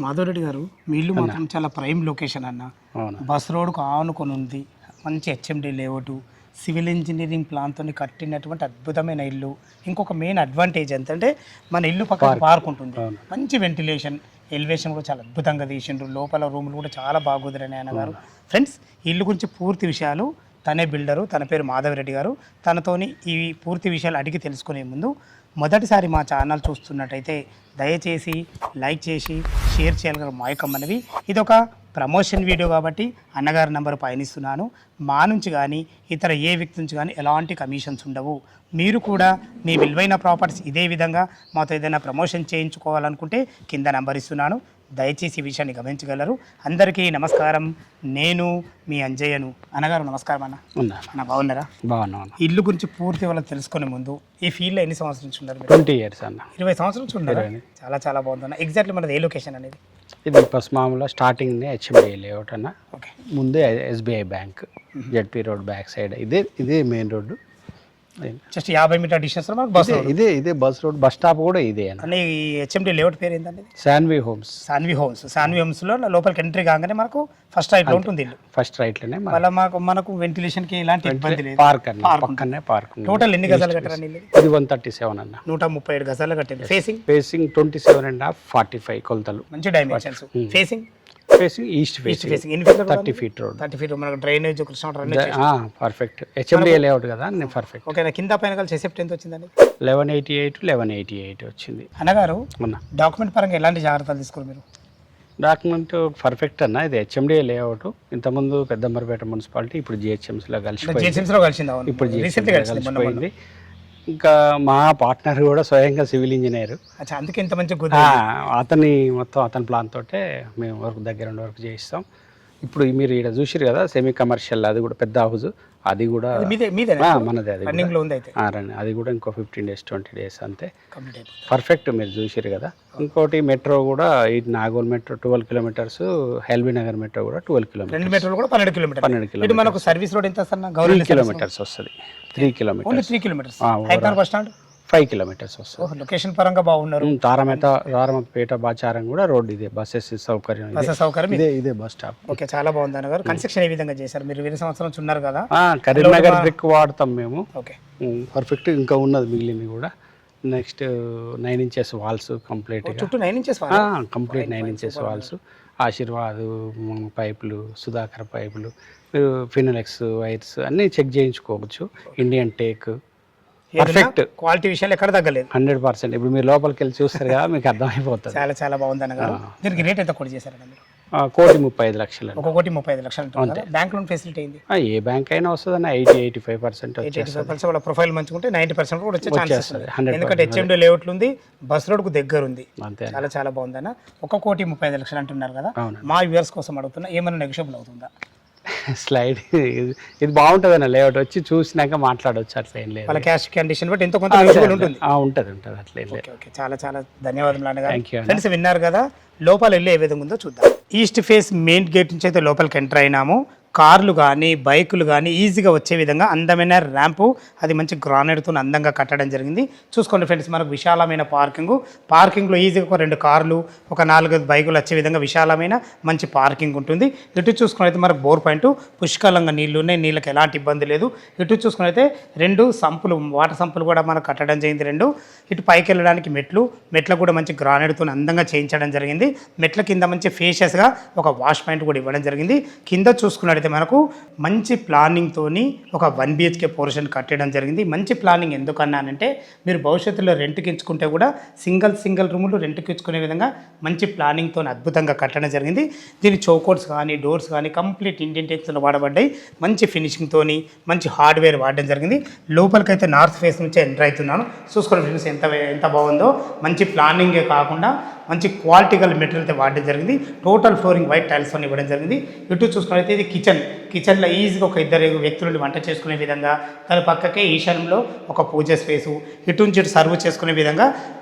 మాధవరెడ్డి గారు, మీ ఇల్లు అన్న. మాత్రం చాలా ప్రైమ్ లొకేషన్ అన్న. అవును బస్ రోడ్కు ఆనుకొని ఉంది. మంచి హెచ్ఎండి లేఅవుట్, సివిల్ ఇంజనీరింగ్ ప్లాన్తో కట్టినటువంటి అద్భుతమైన ఇల్లు. ఇంకొక మెయిన్ అడ్వాంటేజ్ ఎంతంటే మన ఇల్లు పక్కన పార్క్ ఉంటుంది. అవును. మంచి వెంటిలేషన్, ఎలివేషన్ కూడా చాలా అద్భుతంగా తీసిండ్రు. లోపల రూములు కూడా చాలా బాగుందని ఆయన గారు. ఫ్రెండ్స్, ఈ ఇల్లు గురించి పూర్తి విషయాలు తనే బిల్డరు, తన పేరు మాధవరెడ్డి గారు. తనతోని ఈ పూర్తి విషయాలు అడిగి తెలుసుకునే ముందు మొదటిసారి మా ఛానల్ చూస్తున్నట్టయితే దయచేసి లైక్ చేసి షేర్ చేయాలి మా యొక్క మనవి. ఇది ఒక ప్రమోషన్ వీడియో కాబట్టి అన్నగారి నెంబర్ పయనిస్తున్నాను. మా నుంచి కానీ ఇతర ఏ వ్యక్తి నుంచి కానీ ఎలాంటి కమిషన్స్ ఉండవు. మీరు కూడా మీ విలువైన ప్రాపర్టీస్ ఇదే విధంగా మాతో ఏదైనా ప్రమోషన్ చేయించుకోవాలనుకుంటే కింద నెంబర్ ఇస్తున్నాను. దయచేసి ఈ విషయాన్ని గమనించగలరు. అందరికీ నమస్కారం. నేను మీ అంజయ్యను. అన్నగారు నమస్కారం అన్న. అన్న బాగున్నారా? బాగున్నా. ఇల్లు గురించి పూర్తి వాళ్ళకి తెలుసుకునే ముందు ఈ ఫీల్డ్లో ఎన్ని సంవత్సరాల నుంచి ఉన్నారు? 20 years అన్న. 20 సంవత్సరాల నుంచి ఉన్నారు. చాలా చాలా బాగుంది. ఎగ్జాక్ట్లీ మనది ఏ లొకేషన్ అనేది? ఇది ఫస్ట్ మామూలుగా స్టార్టింగ్ హెచ్ఎండి లేఅవుట్ అన్న. ఓకే. ముందే SBI bank, ZP road back side. ఇదే main road. Just 50 meter distance మనకు బస్ రోడ్. ఇదే బస్ రోడ్. బస్ స్టాప్ కూడా ఇదే అన్న. అంటే ఈ హెచ్ఎండి లేఅవుట్ పేరు ఏంటంటే శాన్వి హోమ్స్. సాన్వి హోమ్స్లో లోపలికి ఎంట్రీ కాగానే మనకు ఫస్ట్ రైట్లో ఉంటుంది ఇల్లు. ఫస్ట్ రైట్లోనే మళ్ళీ మనకు వెంటిలేషన్కి ఎలాంటి ఇబ్బంది లేదు. పార్క్ అన్న, పక్కనే పార్క్. టోటల్ ఎన్ని గజాలు కట్టారని? ఇది 137 అన్న. 137 గజాలు కట్టారు. ఫేసింగ్ 27.5 45 కొలతలు. మంచి dimensions. Facing east facing 30 feet road. 30 feet మనకు drainage Krishna perfect. HMD layout కదా, నేను పర్ఫెక్ట్. ఓకే. కింద పైన కలిసి సెప్ట్ ఎంత వచ్చిందండి? 1188 వచ్చింది. అన్నగారు, మొన్న డాక్యుమెంట్ పరంగా ఎలాంటి జాగ్రత్తలు తీసుకోరు మీరు? డాక్యుమెంట్ పర్ఫెక్ట్ అన్న. ఇది హెచ్ఎండి లేఅవుట్. ఇంతకుముందు పెద్దంబరపేట మున్సిపాలిటీ, ఇప్పుడు జిహెచ్ఎంసీలో కలిసిపోయింది. ఇప్పుడు కలిసిపోయింది. ఇంకా మా పార్ట్నర్ కూడా స్వయంగా సివిల్ ఇంజనీర్. అందుకే ఇంత మంచి అతని ప్లాన్ తోటే మేము వర్క్ దగ్గర ఉండి వర్క్ చేయిస్తాం. ఇప్పుడు మీరు ఇక్కడ చూసిరు కదా సెమీ కమర్షియల్, అది కూడా పెద్ద హౌస్. అది కూడా మనదే. అది కూడా ఇంకో 15 days 20 days అంతే పర్ఫెక్ట్. మీరు చూసిరు కదా. ఇంకోటి మెట్రో కూడా, ఇది Nagole metro 12 kilometers, LB Nagar metro కూడా 12 kilometers. మెట్రో కూడా 12 kilometers. మనకు సర్వీస్ రోడ్ ఎంత వస్తుంది? 3 kilometers వస్తుంది. 3 kilometers. 3 kilometers. Bus stand 5 kilometers వస్తుంది. లొకేషన్ పరంగా బాగున్నారు. తారమపేట బాచారం కూడా రోడ్ ఇదే. బస్సెస్ సౌకర్యం ఇదే బస్ స్టాప్. ఓకే, చాలా బాగుంది అన్నగారు. కన్స్ట్రక్షన్ ఏ విధంగా చేశారు? మీరు 20 సంవత్సరాలు ఉన్నారు కదా. కరీంనగర్ బ్రిక్ వాడతాం మేము. Okay, perfect. ఇంకా ఉన్నది మిగిలింది కూడా. Next 9 inches walls complete. చుట్టూ 9 inches complete 9 inches walls. Ashirvad పైపులు, సుధాకర్ పైపులు, ఫినోలెక్స్ వైర్స్ అన్నీ చెక్ చేయించుకోవచ్చు. Indian take perfect. క్వాలిటీ విషయాలు ఎక్కడ తగ్గలేదు. 100%. ఇప్పుడు మీరు లోపలికి వెళ్ళి చూస్తారు కదా, మీకు అర్థమైపోతుంది. చాలా చాలా బాగుంది అన్నగారు. దీనికి రేట్ ఎంత కూడా చేశారండి మీరు? 1,35,00,000. 1,35,00,000. బ్యాంక్ లోన్ ఫెసిలిటీ అయింది. ఏ బ్యాంక్ అయినా వస్తుంది అన్న. 80-85% వాళ్ళ ప్రొఫైల్ మంచుకుంటే 90% కూడా వచ్చే ఛాన్సెస్ ఉంది. ఎందుకంటే హెచ్ఎండి లేఅవుట్లు ఉంది, బస్ రోడ్ కు దగ్గర ఉంది. చాలా చాలా బాగుంది అన్న. 1,35,00,000 అంటున్నారు కదా. మా వ్యూవర్స్ కోసం అడుగుతున్నా, ఏమైనా నెగోషియబుల్ అవుతుందా? స్లైడ్ ఇది బాగుంటుంది అన్న. లేఅవుట్ వచ్చి చూసినాక మాట్లాడవచ్చు. అట్లా ఏం లేదు. వాళ్ళ క్యాష్ కండిషన్ బట్టి ఎంతో కొంత ఉంటుంది. ఉంటుంది. అట్లా ఏం లేదు. చాలా చాలా ధన్యవాదాలు అన్నగారు. ఫ్రెండ్స్, విన్నారు కదా. లోపల వెళ్ళి ఏ విధంగా ఉందో చూద్దాం. ఈస్ట్ ఫేస్ మెయిన్ గేట్ నుంచి అయితే లోపలికి ఎంటర్ అయినాము. కార్లు కానీ బైకులు కానీ ఈజీగా వచ్చే విధంగా అందమైన ర్యాంపు, అది మంచి గ్రానైట్తో అందంగా కట్టడం జరిగింది. చూసుకోండి ఫ్రెండ్స్, మనకు విశాలమైన పార్కింగ్లో ఈజీగా ఒక 2 కార్లు, ఒక 4 బైకులు వచ్చే విధంగా విశాలమైన మంచి పార్కింగ్ ఉంటుంది. ఇటు చూసుకున్నైతే మనకు బోర్ పాయింట్, పుష్కలంగా నీళ్లు ఉన్నాయి. నీళ్ళకి ఎలాంటి ఇబ్బంది లేదు. ఇటు చూసుకున్నైతే 2 సంపులు, వాటర్ సంపులు కూడా మనకు కట్టడం జరిగింది 2. ఇటు పైకి వెళ్ళడానికి మెట్లు కూడా మంచి గ్రానైట్తో అందంగా చేయించడం జరిగింది. మెట్ల కింద మంచి ఫేషియస్గా ఒక వాష్ పాయింట్ కూడా ఇవ్వడం జరిగింది. కింద చూసుకున్నట్టు అయితే మనకు మంచి ప్లానింగ్తోని ఒక 1 BHK పోర్షన్ కట్టడం జరిగింది. మంచి ప్లానింగ్ ఎందుకన్నానంటే, మీరు భవిష్యత్తులో రెంట్కి ఇచ్చుకుంటే కూడా సింగిల్ రూములు రెంట్కి ఇచ్చుకునే విధంగా మంచి ప్లానింగ్తో అద్భుతంగా కట్టడం జరిగింది. దీని చౌకోట్స్ కానీ డోర్స్ కానీ కంప్లీట్ ఇండియన్ టేక్స్లో వాడబడ్డాయి. మంచి ఫినిషింగ్తో మంచి హార్డ్వేర్ వాడడం జరిగింది. లోపలికైతే నార్త్ ఫేస్ నుంచి ఎంటర్ అవుతున్నాను. చూసుకోండి ఫ్రెండ్స్, ఎంత బాగుందో. మంచి ప్లానింగే కాకుండా మంచి క్వాలిటీ గల మెటీరియల్ అయితే వాడడం జరిగింది. టోటల్ ఫ్లోరింగ్ వైట్ టైల్స్ అని ఇవ్వడం జరిగింది. ఇటు చూసుకున్నట్లయితే ఇది కిచెన్లో ఈజీగా ఒక 2 వ్యక్తులు వంట చేసుకునే విధంగా, దాని పక్కకే ఈశాన్యంలో ఒక పూజ స్పేసు, ఇటు నుంచి ఇటు సర్వ్ చేసుకునే విధంగా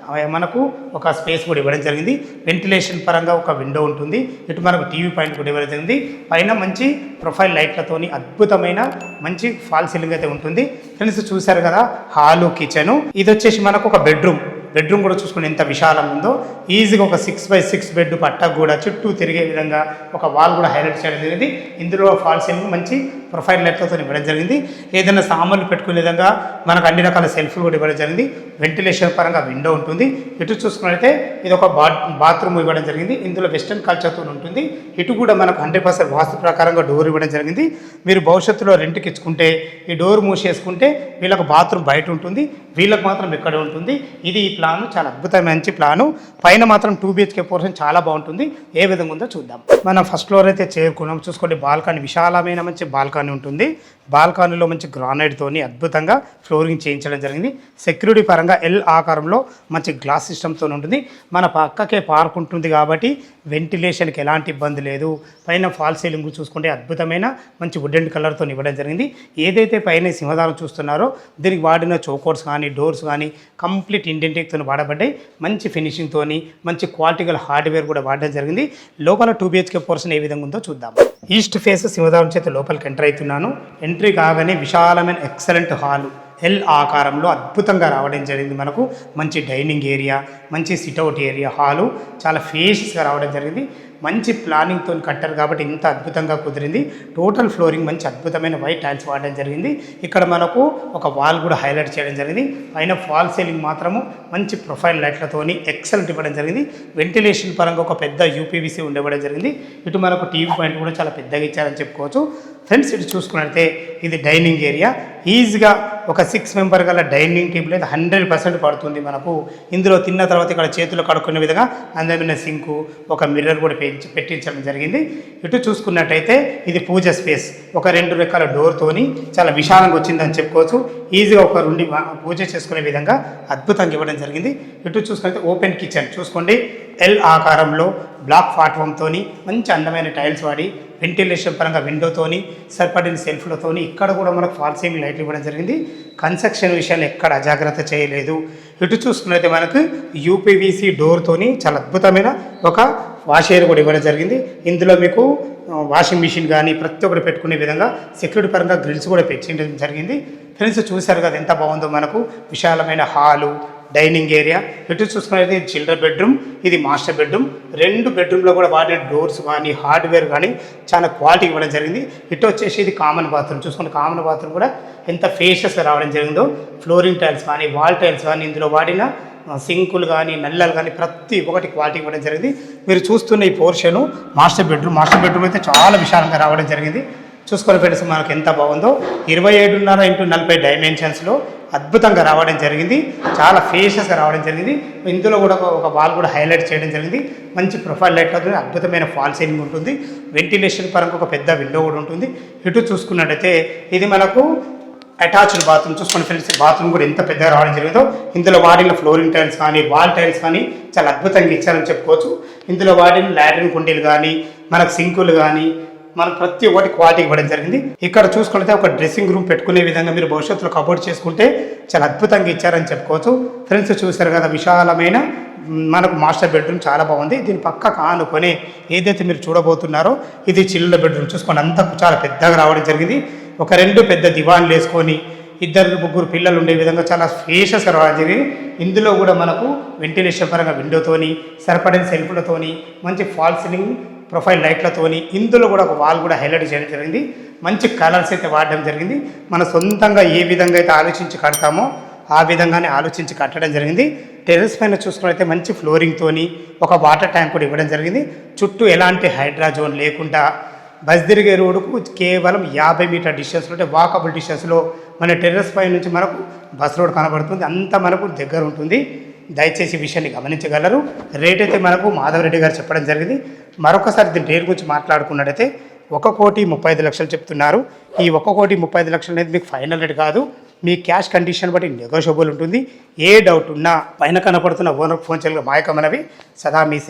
మనకు ఒక స్పేస్ కూడా ఇవ్వడం జరిగింది. వెంటిలేషన్ పరంగా ఒక విండో ఉంటుంది. ఇటు మనకు టీవీ పాయింట్ కూడా ఇవ్వడం జరిగింది. పైన మంచి ప్రొఫైల్ లైట్లతోని అద్భుతమైన మంచి ఫాల్ సీలింగ్ అయితే ఉంటుంది. ఫ్రెండ్స్, చూశారు కదా హాలు, కిచెను. ఇది వచ్చేసి మనకు ఒక బెడ్రూమ్. బెడ్రూమ్ కూడా చూసుకుని ఎంత విశాలంగా ఉందో. ఈజీగా ఒక 6x6 బెడ్ పట్టకు కూడా చుట్టూ తిరిగే విధంగా ఒక వాల్ కూడా హైలైట్ చేయడం జరిగింది. ఇందులో ఫాల్ సీలింగ్ మంచి ప్రొఫైల్ లైట్లతో ఇవ్వడం జరిగింది. ఏదైనా సామాన్లు పెట్టుకునే విధంగా మనకు అన్ని రకాల సెల్ఫ్లు కూడా ఇవ్వడం జరిగింది. వెంటిలేషన్ పరంగా విండో ఉంటుంది. ఇటు చూసుకున్నట్లయితే ఇది ఒక బాత్రూమ్ ఇవ్వడం జరిగింది. ఇందులో వెస్టర్న్ కల్చర్తో ఉంటుంది. ఇటు కూడా మనకు 100% వాస్తు ప్రకారంగా డోర్ ఇవ్వడం జరిగింది. మీరు భవిష్యత్తులో రెంట్కి ఇచ్చుకుంటే ఈ డోర్ మూసేసుకుంటే వీళ్ళకు బాత్రూమ్ బయట ఉంటుంది, వీళ్ళకి మాత్రం ఇక్కడ ఉంటుంది. ఇది ఈ ప్లాన్ చాలా అద్భుతమైన మంచి ప్లాను. పైన మాత్రం 2 BHK పోర్షన్ చాలా బాగుంటుంది. ఏ విధంగా ఉందో చూద్దాం. మనం ఫస్ట్ ఫ్లోర్ అయితే చేరుకున్నాం. చూసుకోండి, బాల్కనీ విశాలమైన మంచి బాల్కనీ ఉంటుంది. బాల్కనీలో మంచి గ్రానైట్తోని అద్భుతంగా ఫ్లోరింగ్ చేయించడం జరిగింది. సెక్యూరిటీ పరంగా ఎల్ ఆకారంలో మంచి గ్లాస్ సిస్టమ్తో ఉంటుంది. మన పక్కకే పార్క్ ఉంటుంది కాబట్టి వెంటిలేషన్కి ఎలాంటి ఇబ్బంది లేదు. పైన ఫాల్ సీలింగ్ చూసుకుంటే అద్భుతమైన మంచి వుడెన్ కలర్తో ఇవ్వడం జరిగింది. ఏదైతే పైన సింహదారం చూస్తున్నారో దీనికి వాడిన చోకోర్స్ కానీ డోర్స్ కానీ కంప్లీట్ ఇండియన్ టెక్తో వాడబడ్డాయి. మంచి ఫినిషింగ్తో మంచి క్వాలిటీ గల హార్డ్వేర్ కూడా వాడడం జరిగింది. లోపల 2 BHK పోర్షన్ ఏ విధంగా ఉందో చూద్దాం. ఈస్ట్ ఫేస్ సింహదారం చేత లోపలికి ఎంటర్ అవుతున్నాను. ఎంట్రీ కాగానే విశాలమైన ఎక్సలెంట్ హాలు ఎల్ ఆకారంలో అద్భుతంగా రావడం జరిగింది. మనకు మంచి డైనింగ్ ఏరియా, మంచి సిట్అవుట్ ఏరియా, హాలు చాలా ఫేషియస్గా రావడం జరిగింది. మంచి ప్లానింగ్తో కట్టారు కాబట్టి ఇంత అద్భుతంగా కుదిరింది. టోటల్ ఫ్లోరింగ్ మంచి అద్భుతమైన వైట్ టైల్స్ వాడడం జరిగింది. ఇక్కడ మనకు ఒక వాల్ కూడా హైలైట్ చేయడం జరిగింది. పైన ఫాల్ సీలింగ్ మాత్రము మంచి ప్రొఫైల్ లైట్లతోని ఎక్సలెంట్ ఇవ్వడం జరిగింది. వెంటిలేషన్ పరంగా ఒక పెద్ద యూపీవీసీ ఉండవడం జరిగింది. ఇటు మనకు టీవీ పాయింట్ కూడా చాలా పెద్దగా ఇచ్చారని చెప్పుకోవచ్చు. ఫ్రెండ్స్, ఇటు చూసుకున్నట్లయితే ఇది డైనింగ్ ఏరియా. ఈజీగా ఒక 6 మెంబర్ గల డైనింగ్ టేబుల్ అయితే 100% పడుతుంది మనకు. ఇందులో తిన్న తర్వాత ఇక్కడ చేతులు కడుక్కునే విధంగా అందమైన సింకు, ఒక మిర్రర్ కూడా పెట్టించడం జరిగింది. ఇటు చూసుకున్నట్టయితే ఇది పూజ స్పేస్. ఒక 2 రకాల డోర్తోని చాలా విశాలంగా వచ్చిందని చెప్పుకోవచ్చు. ఈజీగా ఒక 2 పూజ చేసుకునే విధంగా అద్భుతంగా ఇవ్వడం జరిగింది. ఇటు చూసుకుంటే ఓపెన్ కిచెన్ చూసుకోండి. ఎల్ ఆకారంలో బ్లాక్ ప్లాట్ఫామ్తోని మంచి అందమైన టైల్స్ వాడి వెంటిలేషన్ పరంగా విండోతోని సరిపడిన సెల్ఫ్లతోని ఇక్కడ కూడా మనకు ఫాల్ సీలింగ్ లైట్లు ఇవ్వడం జరిగింది. కన్స్ట్రక్షన్ విషయాన్ని ఎక్కడ అజాగ్రత్త చేయలేదు. ఇటు చూసుకున్నట్లయితే మనకు యూపీవీసీ డోర్తోని చాలా అద్భుతమైన ఒక వాష్ ఏరియా కూడా ఇవ్వడం జరిగింది. ఇందులో మీకు వాషింగ్ మిషన్ కానీ ప్రతి ఒక్కటి పెట్టుకునే విధంగా సెక్యూరిటీ పరంగా గ్రిల్స్ కూడా పెట్టడం జరిగింది. ఫ్రెండ్స్, చూశారు కదా ఎంత బాగుందో. మనకు విశాలమైన హాలు, డైనింగ్ ఏరియా. ఇటు చూసుకున్నది చిల్డ్రన్ బెడ్రూమ్, ఇది మాస్టర్ బెడ్రూమ్. 2 బెడ్రూమ్లో కూడా వాడిన డోర్స్ కానీ హార్డ్వేర్ కానీ చాలా క్వాలిటీ ఇవ్వడం జరిగింది. ఇటు వచ్చేసి ఇది కామన్ బాత్రూమ్ చూసుకుంటే కామన్ బాత్రూమ్ కూడా ఎంత ఫేషియస్గా రావడం జరిగిందో. ఫ్లోరింగ్ టైల్స్ కానీ వాల్ టైల్స్ కానీ ఇందులో వాడిన సింకులు కానీ నల్లలు కానీ ప్రతి ఒక్కటి క్వాలిటీ ఇవ్వడం జరిగింది. మీరు చూస్తున్న ఈ పోర్షను మాస్టర్ బెడ్రూమ్ అయితే చాలా విశాలంగా రావడం జరిగింది. చూసుకొని ఫ్రెండ్స్, మనకు ఎంత బాగుందో. 27.5x40 డైమెన్షన్స్లో అద్భుతంగా రావడం జరిగింది. చాలా ఫేషియస్గా రావడం జరిగింది. ఇందులో కూడా ఒక వాల్ కూడా హైలైట్ చేయడం జరిగింది. మంచి ప్రొఫైల్ లైట్ అవుతుంది. అద్భుతమైన ఫాల్ సీలింగ్ ఉంటుంది. వెంటిలేషన్ పరంగా ఒక పెద్ద విండో కూడా ఉంటుంది. ఇటు చూసుకున్నట్టయితే ఇది మనకు అటాచ్డ్ బాత్రూమ్ చూసుకుని ఫ్రెండ్స్. బాత్రూమ్ కూడా ఎంత పెద్దగా రావడం జరిగిందో. ఇందులో వాడిన ఫ్లోరింగ్ టైల్స్ కానీ వాల్ టైల్స్ కానీ చాలా అద్భుతంగా ఇచ్చారని చెప్పుకోవచ్చు. ఇందులో వాడిన లాట్రిన్ కుండీలు కానీ మనకు సింకులు కానీ మనకు ప్రతి ఒక్కటి క్వాలిటీ ఇవ్వడం జరిగింది. ఇక్కడ చూసుకుంటే ఒక డ్రెస్సింగ్ రూమ్ పెట్టుకునే విధంగా మీరు భవిష్యత్తులో కబోర్డ్ చేసుకుంటే చాలా అద్భుతంగా ఇచ్చారని చెప్పుకోవచ్చు. ఫ్రెండ్స్, చూశారు కదా విశాలమైన మనకు మాస్టర్ బెడ్రూమ్ చాలా బాగుంది. దీని పక్కకు ఆనుకొని ఏదైతే మీరు చూడబోతున్నారో ఇది చిల్డ్రన్ బెడ్రూమ్ చూసుకోండి. అంతా చాలా పెద్దగా రావడం జరిగింది. ఒక 2 పెద్ద దివాన్లు వేసుకొని 2-3 పిల్లలు ఉండే విధంగా చాలా స్పేషియస్గా రావడం జరిగింది. ఇందులో కూడా మనకు వెంటిలేషన్ పరంగా విండోతోని సరిపడిన సెల్ఫ్లతోని మంచి ఫాల్ సీలింగ్ ప్రొఫైల్ లైట్లతోని ఇందులో కూడా ఒక వాల్ కూడా హైలైట్ చేయడం జరిగింది. మంచి కలర్స్ అయితే వాడడం జరిగింది. మన సొంతంగా ఏ విధంగా అయితే ఆలోచించి కడతామో ఆ విధంగానే ఆలోచించి కట్టడం జరిగింది. టెర్రస్ పైన చూసుకున్నట్లయితే మంచి ఫ్లోరింగ్తోని ఒక వాటర్ ట్యాంక్ కూడా ఇవ్వడం జరిగింది. చుట్టూ ఎలాంటి హైడ్రా జోన్ లేకుండా బస్ తిరిగే రోడ్డుకు కేవలం 50 మీటర్ డిస్టెన్స్లో అంటే వాకబుల్ డిస్టెన్స్లో మన టెర్రస్ పై నుంచి మనకు బస్ రోడ్ కనబడుతుంది. అంతా మనకు దగ్గర ఉంటుంది. దయచేసి ఈ విషయాన్ని గమనించగలరు. రేట్ అయితే మనకు మాధవరెడ్డి గారు చెప్పడం జరిగింది. మరొకసారి దీని రేట్ గురించి మాట్లాడుకున్నట్టయితే 1,35,00,000 చెప్తున్నారు. ఈ 1,35,00,000 అనేది మీకు ఫైనల్ రేట్ కాదు. మీ క్యాష్ కండిషన్ బట్టి నెగోషియబుల్ ఉంటుంది. ఏ డౌట్ ఉన్నా పైన కనపడుతున్న ఓనర్ ఫోన్ చేయగల మాయకమనవి సదా మీ